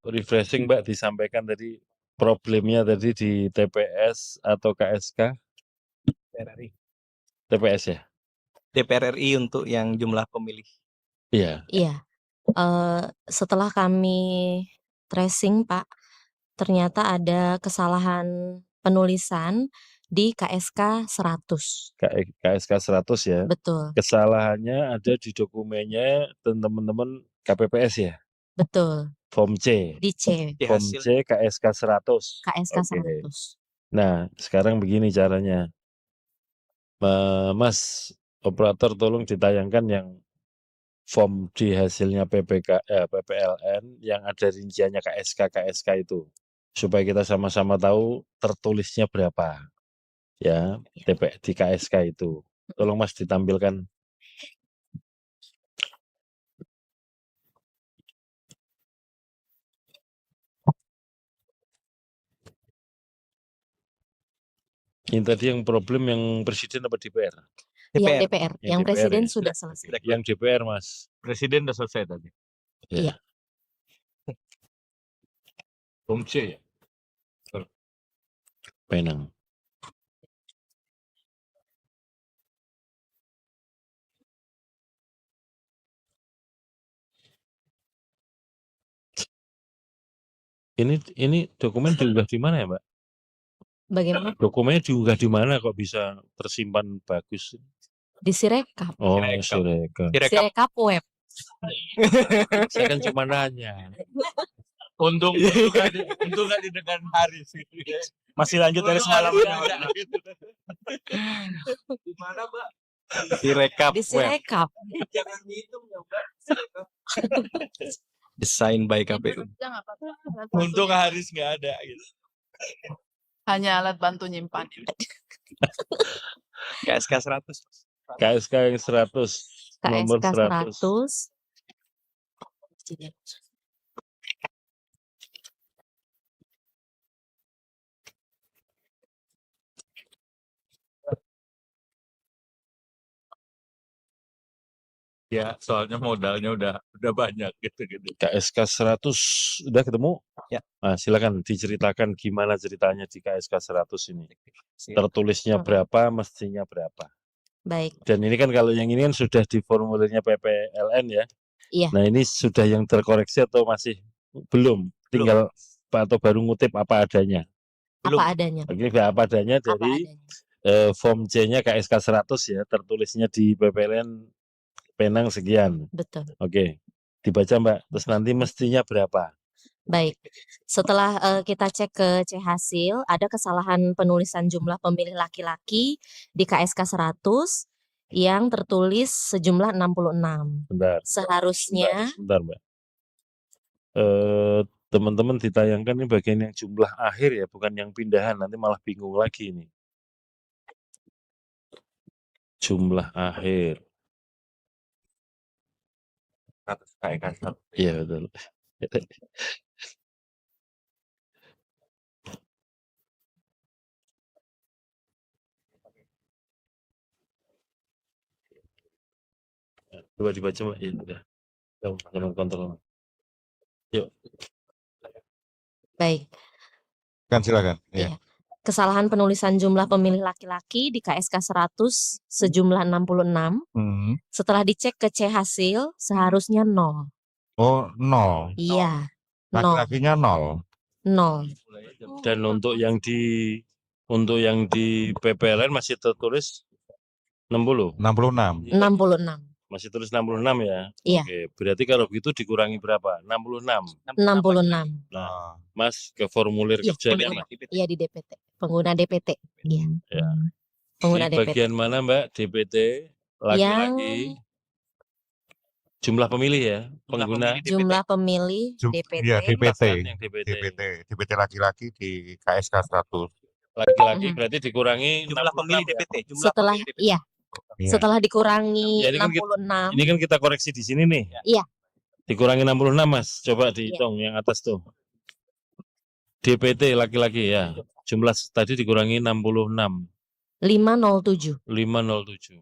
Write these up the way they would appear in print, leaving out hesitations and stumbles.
refreshing Mbak, disampaikan tadi problemnya tadi di TPS atau KSK? TPS ya? DPR RI untuk yang jumlah pemilih. Iya. Iya. Setelah kami tracing Pak, ternyata ada kesalahan penulisan di KSK 100. KSK 100 ya? Betul. Kesalahannya ada di dokumennya teman-teman KPPS ya? Betul. Form C. Di C. Form C KSK 100. KSK Oke. 100. Nah, sekarang begini caranya. Mas operator tolong ditayangkan yang form di hasilnya PPLN yang ada rinciannya KSK itu. Supaya kita sama-sama tahu tertulisnya berapa. Ya, di KSK itu. Tolong Mas ditampilkan. Ini tadi yang problem yang presiden apa DPR? Yang DPR. Yang DPR presiden ya? sudah selesai. Yang DPR Mas. Presiden udah selesai tadi. Iya. Form C ya? Penang. Ini dokumen diunggah di mana ya, Mbak? Bagaimana? Dokumennya diunggah di mana kok bisa tersimpan bagus? Di Sirekap. Oh, Sirekap. Sirekap web. Saya kan cuma nanya. Untung nggak didengar Haris. Masih lanjut dari semalam. Di mana, Mbak? Sirekap Di Sirekap. Jangan dihitung ya, Mbak. Desain by KPU. Untung Haris nggak ada gitu. Hanya alat bantu nyimpan. KSK 100. KSK yang 100. Nomor KSK 100. 100. Ya, soalnya modalnya udah banyak gitu. KSK 100 udah ketemu? Ya. Nah, silakan diceritakan gimana ceritanya di KSK 100 ini. Tertulisnya berapa, mestinya berapa. Baik. Dan ini kan kalau yang ini kan sudah di formulirnya PPLN ya. Iya. Nah, ini sudah yang terkoreksi atau masih belum? Tinggal atau baru ngutip apa adanya? Apa adanya. Oke, apa adanya dari form C-nya KSK 100 ya, tertulisnya di PPLN Penang sekian. Betul. Oke, dibaca Mbak. Terus nanti mestinya berapa? Baik. Setelah kita cek ke C hasil, ada kesalahan penulisan jumlah pemilih laki-laki di KSK 100 yang tertulis sejumlah 66. Bentar. Seharusnya. Bentar Mbak. Teman-teman ditayangkan ini bagian yang jumlah akhir ya, bukan yang pindahan. Nanti malah bingung lagi ini. Jumlah akhir. Iya betul. Coba dibaca Mbak. Ya udah. Jangan kontrol. Yuk. Baik. Kan silakan. Ya. Kesalahan penulisan jumlah pemilih laki-laki di KSK 100 sejumlah 66. Setelah dicek ke C hasil seharusnya 0. Oh, 0. Iya. Laki-lakinya 0. 0. Dan untuk yang di PPLN masih tertulis 60. 66. 66. Masih tulis 66 ya? Iya. Oke, berarti kalau begitu dikurangi berapa? 66. 66. Nah, Mas ke formulir kerjanya. Iya di DPT. Pengguna DPT. Iya. Ya. Pengguna Di DPT. bagian mana Mbak? DPT laki-laki. Jumlah pemilih ya, pengguna. Jumlah pemilih DPT. Iya, DPT. Yang DPT. DPT laki-laki di KSK 100. Laki-laki berarti dikurangi jumlah pemilih DPT. Setelah iya. Setelah dikurangi ya, 66. Ini kan kita koreksi di sini nih. Iya. Dikurangi 66 Mas. Coba dihitung yang atas tuh. DPT laki-laki ya. Jumlah tadi dikurangi 66. 507. 507.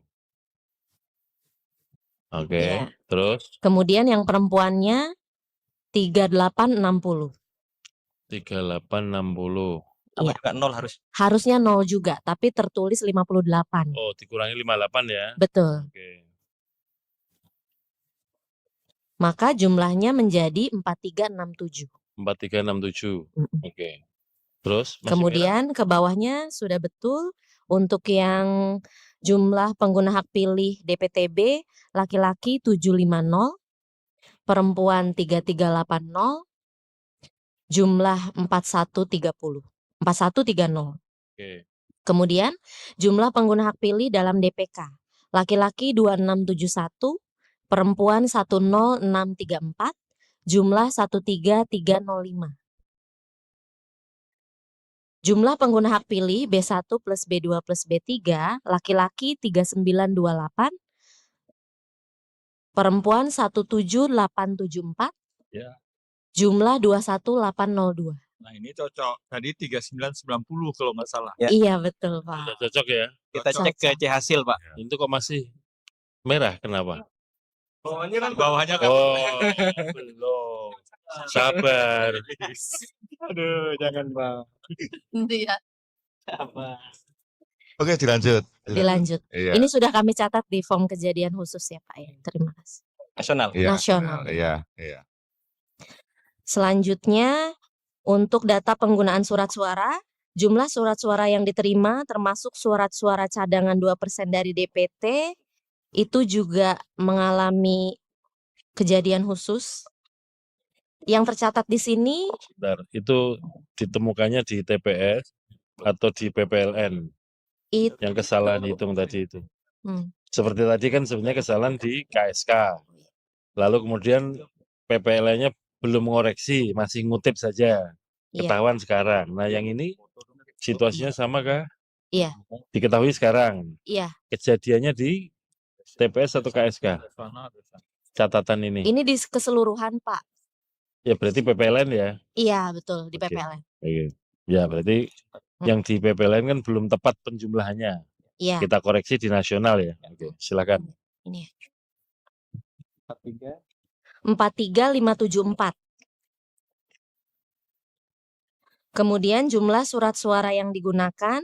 Oke, Ya. terus? Kemudian yang perempuannya 3860. 3860. Iya. Juga 0 harus. Harusnya 0 juga, tapi tertulis 58. Oh, dikurangi 58 ya? Betul. Oke. Maka jumlahnya menjadi 4367. 4367. Mm-mm. Oke. Terus masih merah? Kemudian ke bawahnya sudah betul untuk yang jumlah pengguna hak pilih DPTB laki-laki 750, perempuan 3380, jumlah 4130. 4130. Oke. Kemudian jumlah pengguna hak pilih dalam DPK laki-laki 2671, perempuan 10634, jumlah 13305. Jumlah pengguna hak pilih B1 plus B2 plus B3 laki-laki 3928, perempuan 17874, Ya. jumlah 21802. Nah, ini cocok. Tadi 3990 kalau nggak salah. Iya betul Sudah Pak. cocok ya? Kita cek ke C hasil, Pak. Itu kok masih merah kenapa? Bawahnya kan. Oh, belum. Sabar. Aduh, jangan, Pak. Iya. Oke, dilanjut. Dilanjut. Iya. Ini sudah kami catat di form kejadian khusus ya Pak ya. Terima kasih. Nasional. Iya, Nasional. Iya. Selanjutnya untuk data penggunaan surat suara, jumlah surat suara yang diterima termasuk surat suara cadangan 2% dari DPT itu juga mengalami kejadian khusus. Yang tercatat di sini Bentar, itu ditemukannya di TPS atau di PPLN yang kesalahan hitung tadi itu. Seperti tadi kan sebenarnya kesalahan di KSK. Lalu kemudian PPLN-nya belum mengoreksi, masih ngutip saja. Ketahuan sekarang. Nah, yang ini situasinya sama kah? Iya. Diketahui sekarang. Iya. Kejadiannya di TPS atau KSK? Catatan ini. Ini di keseluruhan, Pak. Ya berarti PPLN ya? Iya, betul, di Oke. PPLN. Oke. Ya berarti yang di PPLN kan belum tepat penjumlahannya. Iya. Kita koreksi di nasional ya. Oke, silakan. Ini. 43. 43574. Kemudian jumlah surat suara yang digunakan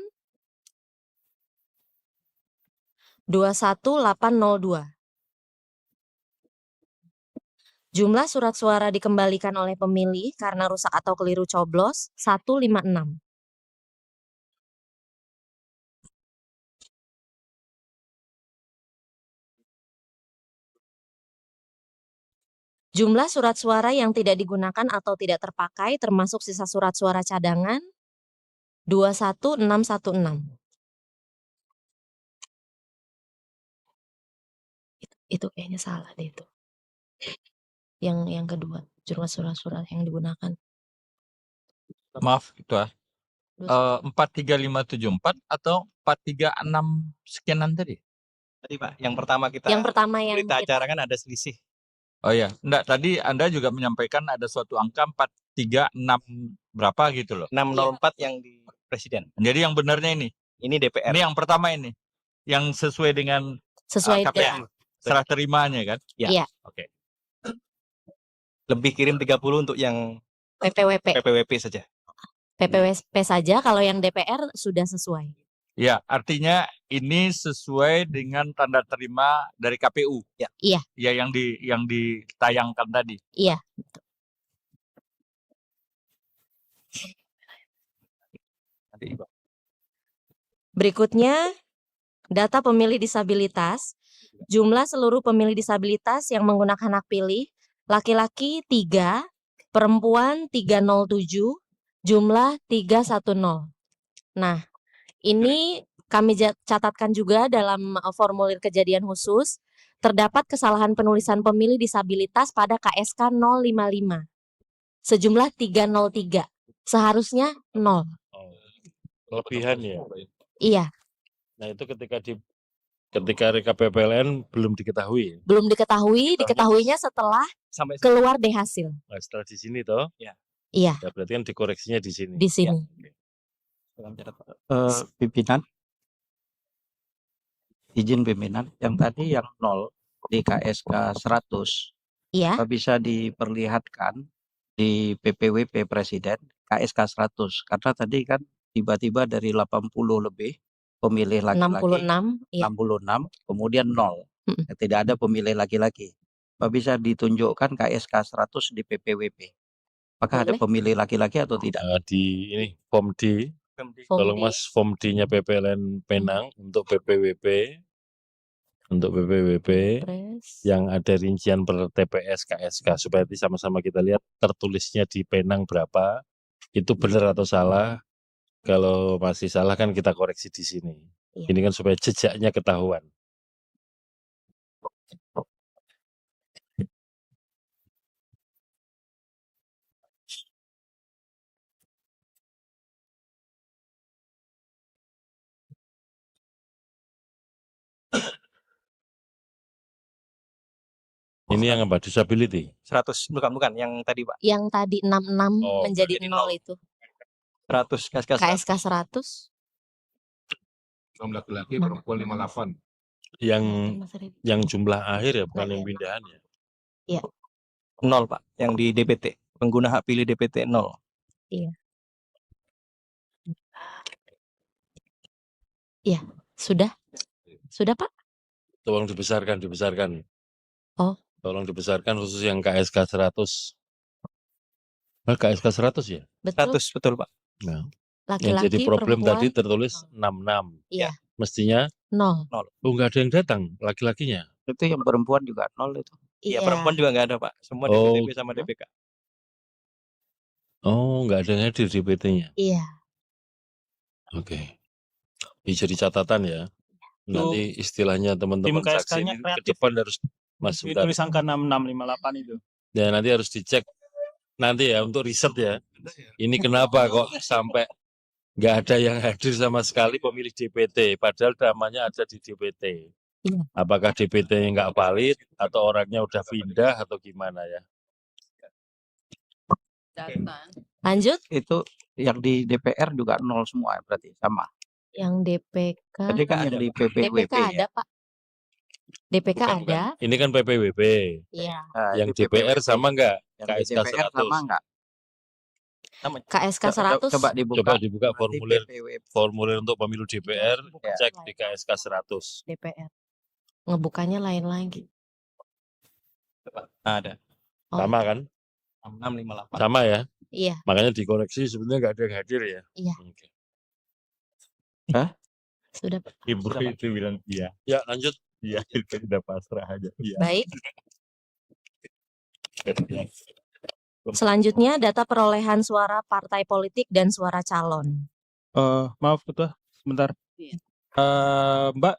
21802. Jumlah surat suara dikembalikan oleh pemilih karena rusak atau keliru coblos 156. Jumlah surat suara yang tidak digunakan atau tidak terpakai termasuk sisa surat suara cadangan 21616. Itu kayaknya salah deh itu. Yang kedua, jumlah surat-surat yang digunakan. Maaf, itu 43574 atau 436 sekianan tadi? Tadi Pak, yang pertama kita Yang pertama yang berita kita, acara kan ada selisih. Oh iya, enggak, tadi Anda juga menyampaikan ada suatu angka 436 berapa gitu loh. 604 yang di presiden. Jadi yang benarnya ini. Ini DPR. Ini yang pertama ini. Yang sesuai dengan sesuai KPU. dengan Serah terimanya kan? Ya. Iya. Oke. Lebih kirim 30 untuk yang PPWP. PPWP saja. PPWP saja, kalau yang DPR sudah sesuai. Ya, artinya ini sesuai dengan tanda terima dari KPU. Ya. Iya. Ya, yang ditayangkan tadi. Iya. Berikutnya, data pemilih disabilitas. Jumlah seluruh pemilih disabilitas yang menggunakan hak pilih, laki-laki 3, perempuan 307, jumlah 310. Nah, ini kami catatkan juga dalam formulir kejadian khusus, terdapat kesalahan penulisan pemilih disabilitas pada KSK 055. Sejumlah 303. Seharusnya 0. Kelebihan ya. Iya, Nah itu ketika RKPPLN belum diketahui. belum diketahui, diketahuinya setelah Sampai keluar deh hasil. Nah, setelah di sini toh. Ya. Iya, Ya berarti kan dikoreksinya di sini. di sini. dalam catatan. Pimpinan, izin pimpinan, yang tadi yang 0 di KSK 100, Iya, bisa diperlihatkan di PPWP Presiden KSK 100 karena tadi kan tiba-tiba dari 80 lebih pemilih laki-laki 66, iya. 66 kemudian 0. Mm-mm. Tidak ada pemilih laki-laki. Apa bisa ditunjukkan KSK 100 di PPWP? Apakah ada Boleh. pemilih laki-laki atau tidak? Di ini form D, Form tolong D. Mas form D-nya PPLN Penang untuk PPWP. Untuk PPWP Pilpres. yang ada rincian per TPS KSK supaya nanti sama-sama kita lihat tertulisnya di Penang berapa, itu benar atau salah. Kalau masih salah kan kita koreksi di sini. Iya. Ini kan supaya jejaknya ketahuan. Ini yang apa? Disability. 100 bukan yang tadi Pak. Yang tadi 66 Oh, menjadi jadi 0 nol. itu. 100 KSK 100. KSK 100. Laki-laki Mana? perempuan 58. Yang jumlah akhir ya, bukan Nah, yang iya. pindahan ya. Iya. 0 Pak, yang di DPT. Pengguna hak pilih DPT 0. Iya. Iya, sudah. Sudah, Pak? Tolong dibesarkan. Oh. Tolong dibesarkan khusus yang KSK 100. Nah, KSK 100 ya? Betul. 100 betul Pak. Nah, yang jadi Laki-laki, problem tadi perempuan tertulis 0. 66. Iya. Mestinya 0. oh nggak ada yang datang laki-lakinya. Itu yang perempuan juga 0 itu. Iya, Iya. perempuan juga nggak ada Pak. Semua Oh. DPTB sama DPK. Oh, nggak ada yang hadir di PT-nya. Iya. Oke. Ini jadi catatan ya. Nanti istilahnya teman-teman Tim saksi KSK-nya ini ke kreatif depan harus Mas Itu Bentar. tulis angka 6658 itu. Ya nanti harus dicek nanti ya untuk riset ya. Ini kenapa kok sampai nggak ada yang hadir sama sekali pemilih DPT, padahal namanya ada di DPT. Iya. Apakah DPT-nya nggak valid atau orangnya udah pindah atau gimana ya? Data. Lanjut. Itu yang di DPR juga 0 semua berarti sama. Yang DPK. Tadi kan yang di PPWP DPK ada, ya. Pak. DPK Bukan. ada. Ini kan PPWP. Iya. Nah, Yang di DPR PPWP. sama nggak? Yang di KSK DPR 100. sama nggak? KSK 100. Coba dibuka. Coba dibuka Berarti formulir PPWP. formulir untuk pemilu DPR, Buka cek slide. di KSK 100. DPR. Ngebukanya lain lagi. Ada. Oh. Sama kan? 658. Sama ya? Iya. Makanya dikoreksi sebenarnya nggak ada yang hadir ya. Iya. Oke. Sudah, Pak. Ibu itu bilang iya. Ya lanjut. Iya, itu udah pasrah aja. Iya. Baik. Selanjutnya data perolehan suara partai politik dan suara calon. Maaf Ketua, sebentar. Iya. Mbak,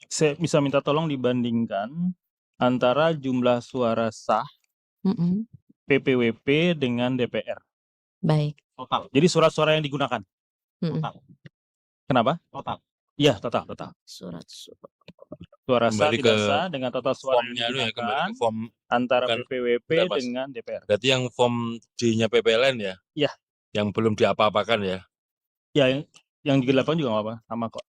saya bisa minta tolong dibandingkan antara jumlah suara sah Mm-mm. PPWP dengan DPR. Baik. Total. Jadi surat-suara yang digunakan. Mm-mm. Kenapa? Total. Iya, total. Surat. Suara sah Kembali tidak ke sah dengan total suara yang Formnya itu ya, kembali digunakan ke form. antara bukan- PPWP Bentar, Mas. dengan DPR. Berarti yang form D-nya PPLN ya? Iya. Yang belum diapa-apakan ya? Ya, yang di 8 juga nggak apa-apa, sama kok.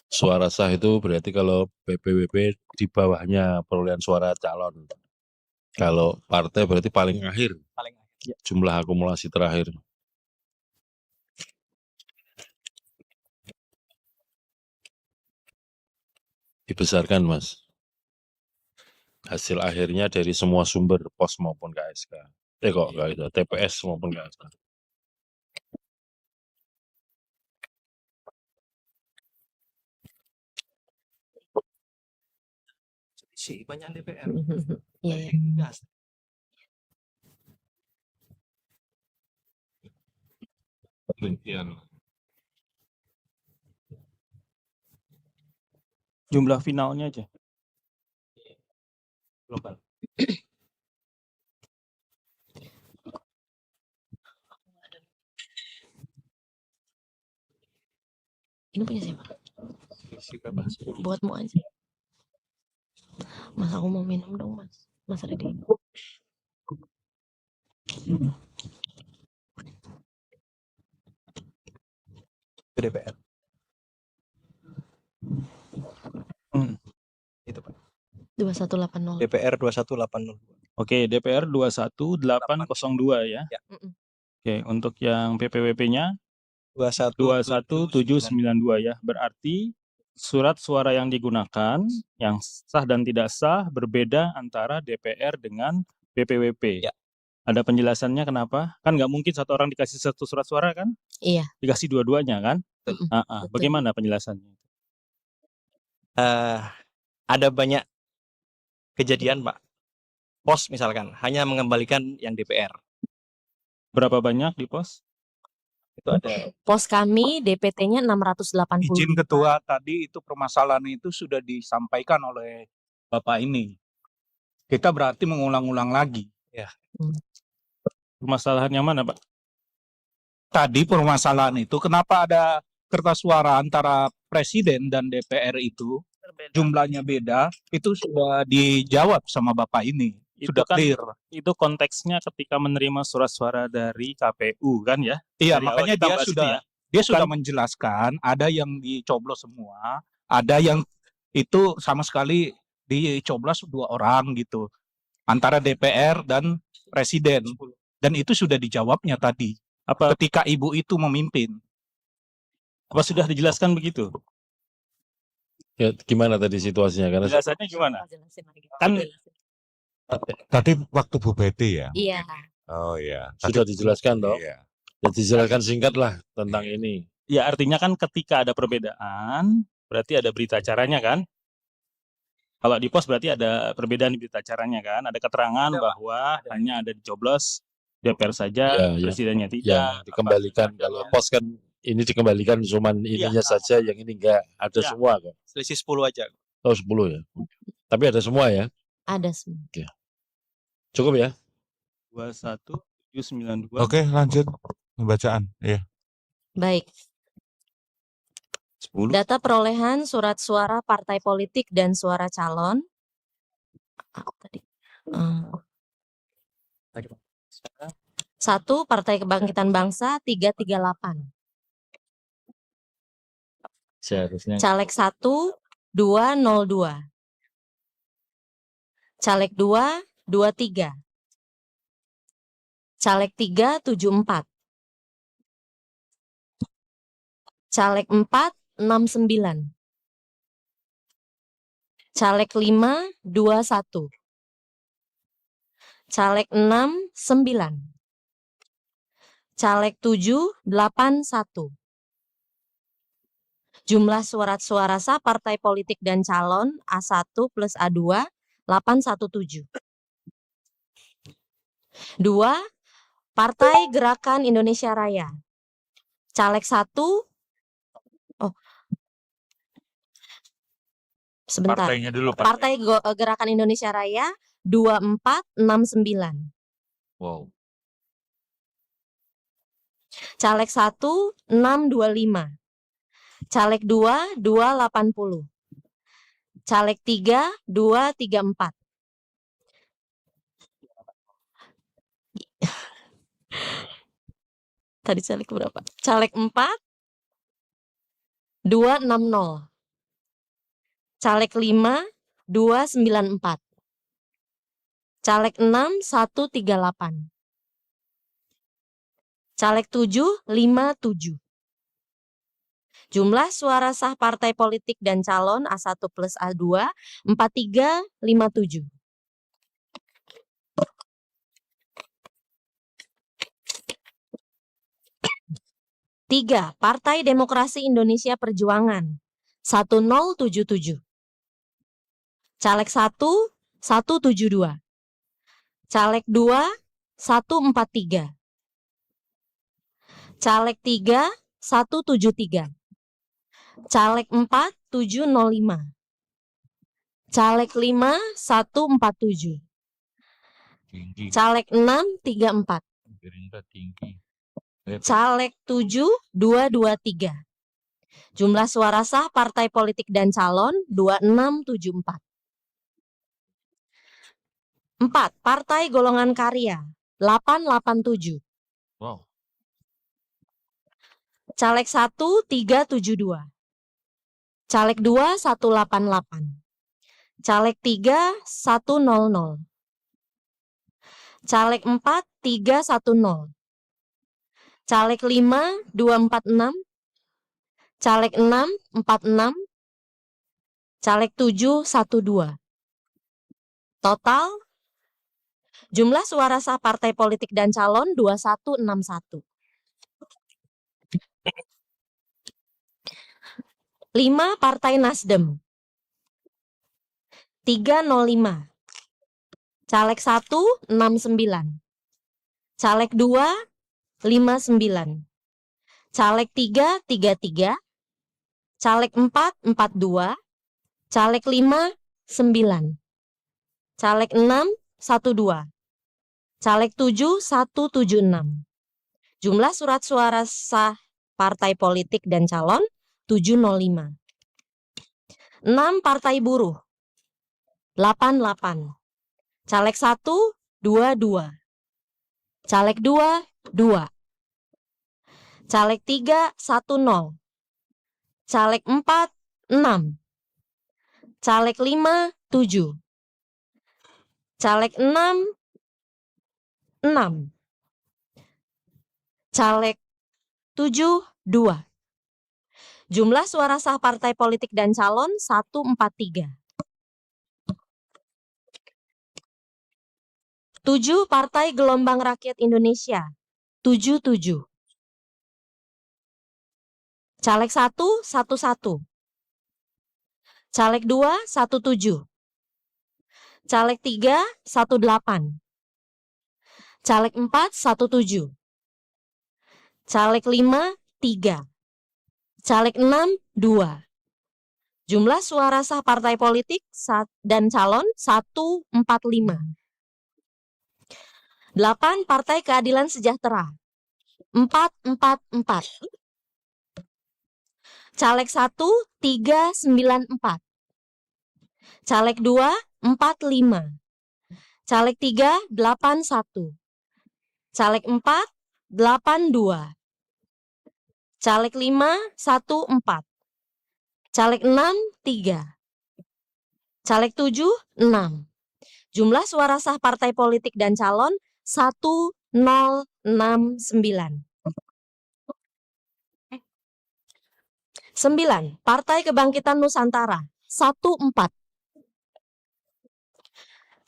Suara sah itu berarti kalau PPWP di bawahnya perolehan suara calon. Kalau partai berarti paling akhir Paling akhir. jumlah akumulasi terakhir. Dibesarkan Mas. Hasil akhirnya dari semua sumber pos maupun KSK. Kok nggak itu, TPS maupun KSK. Si banyak DPR. Iya, iya. Gas. Jumlah finalnya aja. Global. Ini punya siapa? Si bebas. Buatmu aja. Mas, aku mau minum dong, Mas. Mas ada di. Ke DPR. Itu Pak. 2180. DPR 21802. Oke, DPR 21802 ya. Ya. Mm-mm. Oke, untuk yang PPWP-nya 21792. 21792 ya. Berarti surat suara yang digunakan yang sah dan tidak sah berbeda antara DPR dengan PPWP. Ya. Ada penjelasannya kenapa? Kan nggak mungkin satu orang dikasih satu surat suara kan? Iya. Dikasih dua-duanya kan? Mm-mm. Betul. Bagaimana penjelasannya? Ada banyak kejadian, Pak. Pos misalkan hanya mengembalikan yang DPR. Berapa banyak di pos? Itu ada. Pos kami DPT-nya 680. Izin Ketua, tadi itu permasalahan itu sudah disampaikan oleh Bapak ini. Kita berarti mengulang-ulang lagi. Permasalahan yang mana, Pak? Tadi permasalahan itu kenapa ada kertas suara antara Presiden dan DPR itu jumlahnya beda, itu sudah dijawab sama Bapak ini. Itu Sudah kan- clear. Itu konteksnya ketika menerima surat suara dari KPU kan ya? Iya, Dari awal makanya kita dia bahas itu sudah ya. dia sudah Kan- menjelaskan ada yang dicoblos semua, ada yang itu sama sekali dicoblos 2 orang gitu. Antara DPR dan Presiden. Dan itu sudah dijawabnya tadi Apa ketika Ibu itu memimpin. apa sudah dijelaskan begitu? Ya, gimana tadi situasinya? Karena Penjelasannya gimana? Jelasin lagi. Kan- Jelasin. Tadi waktu Bu Betty ya? Iya. Oh iya. sudah dijelaskan toh. Iya. Ya, dijelaskan singkat lah tentang ini. Ya artinya kan ketika ada perbedaan berarti ada berita acaranya kan? Kalau di pos berarti ada perbedaan di berita acaranya kan? Ada keterangan bahwa hanya ada dicoblos DPR saja, Ya, ya. presidennya Yang tidak. dikembalikan. Kalau pos kan ini dikembalikan cuman ininya saja, yang ini enggak. Ada Ya. semua kok. Selisih 10 aja. Oh 10 ya. Tapi ada semua ya. Ada semua. Cukup ya. 21792. Oke, lanjut pembacaan. Iya. Baik. 10. Data perolehan surat suara partai politik dan suara calon. Tadi. 1 Partai Kebangkitan Bangsa 338. Seharusnya Caleg 1 202. Caleg 2 23. Caleg 3 74. Caleg 4 69. Caleg 5 21. Caleg 6 9. Caleg 7 81. Jumlah surat sah partai politik dan calon A1 plus A2 817. 2. Partai Gerakan Indonesia Raya. Caleg 1. Sebentar. partainya dulu, Partai Gerakan Indonesia Raya 2469. Wow. Caleg 1 625. Caleg 2 280. Caleg 3 234. Tadi caleg berapa? Caleg 4 260. Caleg 5 294. Caleg 6 138. Caleg 7 57. Jumlah suara sah partai politik dan calon A1 plus A2 4357. 3. Partai Demokrasi Indonesia Perjuangan 1077. Caleg 1 172. Caleg 2 143. Caleg 3 173. Caleg 4 705. Caleg 5 147. Tinggi. Caleg 6 34. Gerindra tinggi. Caleg 7 223. Jumlah suara sah partai politik dan calon 2674. 4. Partai Golongan Karya 887. Wow. Caleg 1 372. Caleg 2 188. Caleg 3, 100. Caleg 4, 310. Caleg 5, 246. Caleg 6, 46. Caleg 7, 12. Total jumlah suara sah partai politik dan calon 2161. 5 Partai Nasdem 305. Caleg 1, 69. Caleg 2, 59. Caleg 3, 33. Caleg 4, 42. Caleg 5, 9. Caleg 6, 12. Caleg 7, 176. Jumlah surat suara sah partai politik dan calon 705. 6 Partai Buruh 88. Caleg 1, 22. Caleg 2, 2. Caleg 3, 10. Caleg 4, 6. Caleg 5, 7. Caleg 6, 6. Caleg 7, 2. Jumlah suara sah partai politik dan calon 143. 7 Partai Gelombang Rakyat Indonesia 77. Caleg 1, 11. Caleg 2, 17. Caleg 3, 18. Caleg 4, 17. Caleg 5, 3. Caleg 6, 2. Jumlah suara sah partai politik dan calon 145. 8 Partai Keadilan Sejahtera 444. Caleg 1, 394. Caleg 2, 45. Caleg 3, 81. Caleg 4, 82. Caleg 5, 14. Caleg 6, 3. Caleg 7, 6. Jumlah suara sah partai politik dan calon 1069. 9 Partai Kebangkitan Nusantara 14.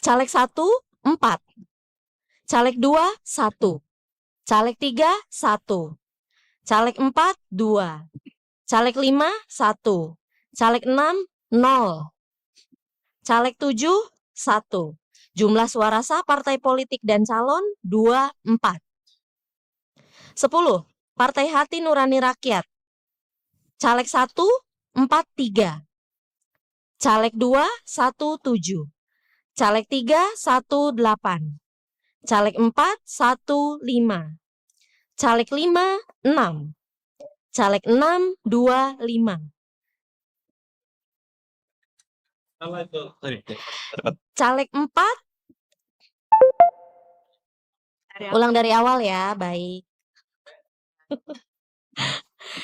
Caleg 1, 4. Caleg 2, 1. Caleg 3, 1. Caleg 4, 2. Caleg 5, 1. Caleg 6, 0. Caleg 7, 1. Jumlah suara sah partai politik dan calon 24. 10 Partai Hati Nurani Rakyat. Caleg 1, 43. Caleg 2, 17. Caleg 3, 18. Caleg 4, 15. Caleg 5, 6. Caleg 6, 25. Caleg 4. Ulang dari awal ya, baik.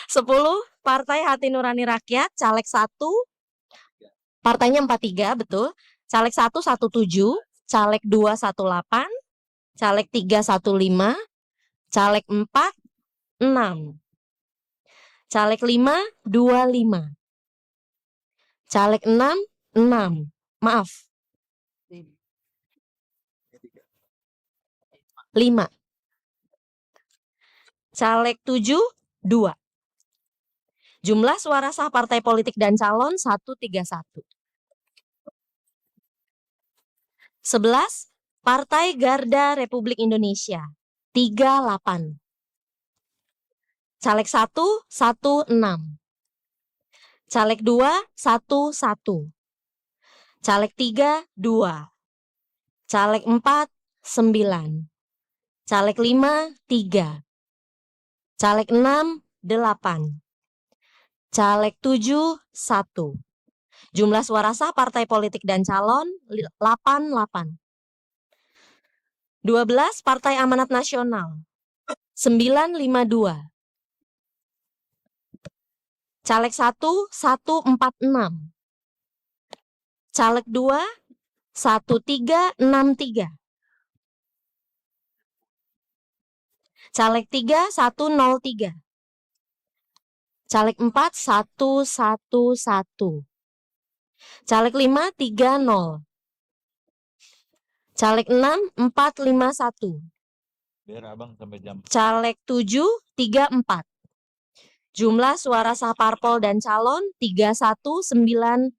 10 Partai Hati Nurani Rakyat, caleg 1. Partainya 43, betul. Caleg 1, 17. Caleg 2, 18. Caleg 3, 15. Caleg 4, 6. Caleg 5, 25. Caleg 6, 6. Maaf. 5. Caleg 7, 2. Jumlah suara sah partai politik dan calon 131. 11 Partai Garda Republik Indonesia 38. Caleg 1, 16. Caleg 2, 11. Caleg 3, 2. Caleg 4, 9. Caleg 5, 3. Caleg 6, 8. Caleg 7, 1. Jumlah suara sah partai politik dan calon 88. 12 Partai Amanat Nasional 952. Caleg 1, 146. Caleg 2 1363. Caleg 3 103. Caleg 4 111. Caleg 5 30. Caleg 6 451. Biar abang sampai jam. Caleg 7 34. Jumlah suara sah parpol dan calon 3190.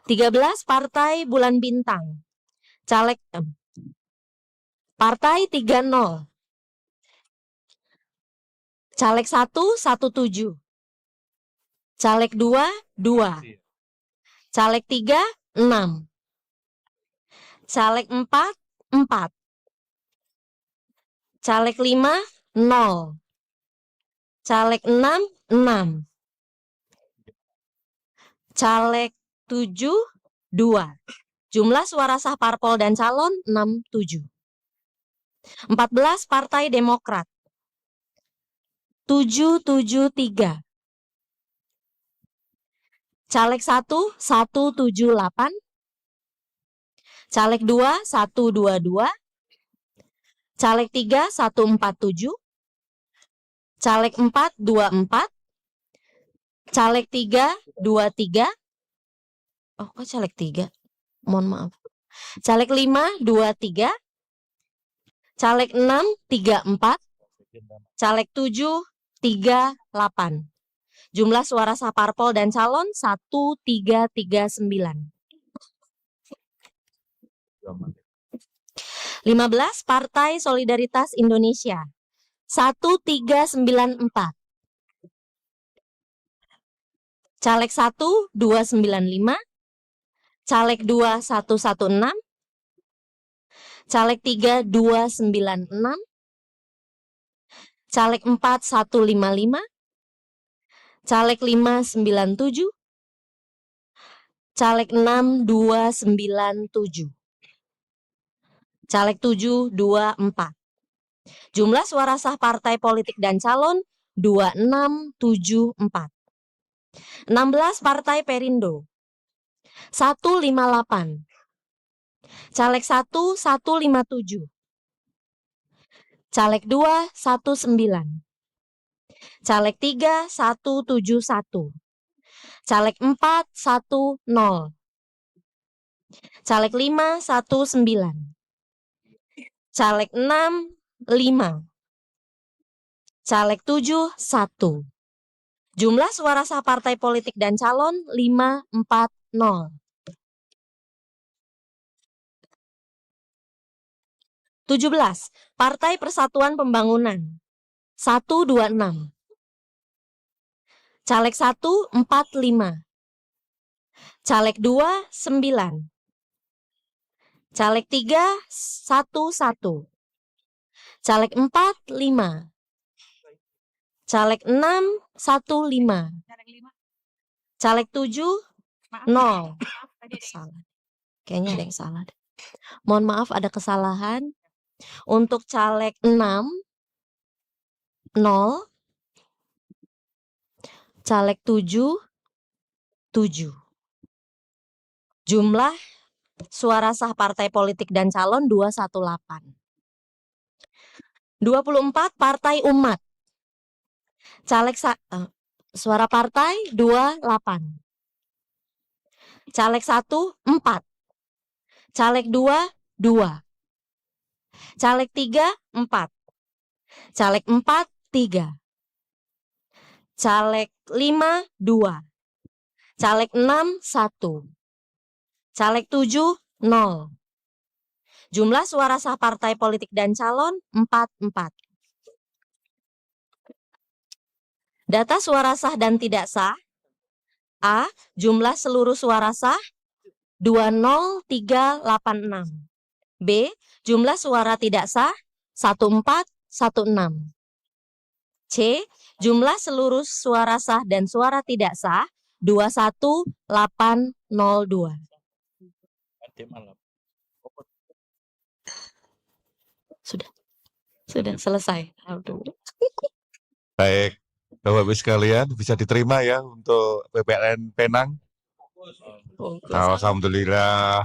13 partai bulan bintang. Caleg Partai 30. Caleg 1 17. Caleg 2 2. Caleg 3 6. Caleg 4 4. Caleg 5 0. Caleg 6 6. Caleg 7 2. Jumlah suara sah parpol dan calon 67. 14 Partai Demokrat 773. Caleg 1 178. Caleg 2 122. Caleg 3 147. Caleg 4 24. Caleg 3 23. Oh, kok caleg 3? Mohon maaf. Caleg 5 23. Caleg 6 34. Caleg 7 38. Jumlah suara sah parpol dan calon 1339. 15 Partai Solidaritas Indonesia 1394. Caleg 1 295. Caleg 2 116. Caleg 3 296. Caleg 4 155. Caleg 5 97. Caleg 6 297. Caleg 7 24. Jumlah suara sah partai politik dan calon 2674. 16 Partai Perindo 158. Caleg 1 157. Caleg 2 19. Caleg 3 171. Caleg 4 10. Caleg 5 19. Caleg 6 5. Caleg 7 1. Jumlah suara sah partai politik dan calon 540. 17 Partai Persatuan Pembangunan 126. Caleg 1 45. Caleg 2 9. Caleg 3 11. Caleg 4 5. Caleg 6 15. Caleg 7 0. Salah. Kayaknya ada yang salah. Mohon maaf ada kesalahan. Untuk caleg 6 0. Caleg 7 7. Jumlah suara sah partai politik dan calon 218. 24 Partai Umat. Caleg suara partai 28. Caleg 1 4. Caleg 2 2. Caleg 3 4. Caleg 4 3. Caleg 5 2. Caleg 6 1. Caleg 7 0. Jumlah suara sah partai politik dan calon 44. Data suara sah dan tidak sah. A. Jumlah seluruh suara sah 20386. B. Jumlah suara tidak sah 1416. C. Jumlah seluruh suara sah dan suara tidak sah 21802. Sudah selesai. Baik, Bapak-Ibu sekalian bisa diterima ya untuk PPLN Penang. Bungkus. Alhamdulillah.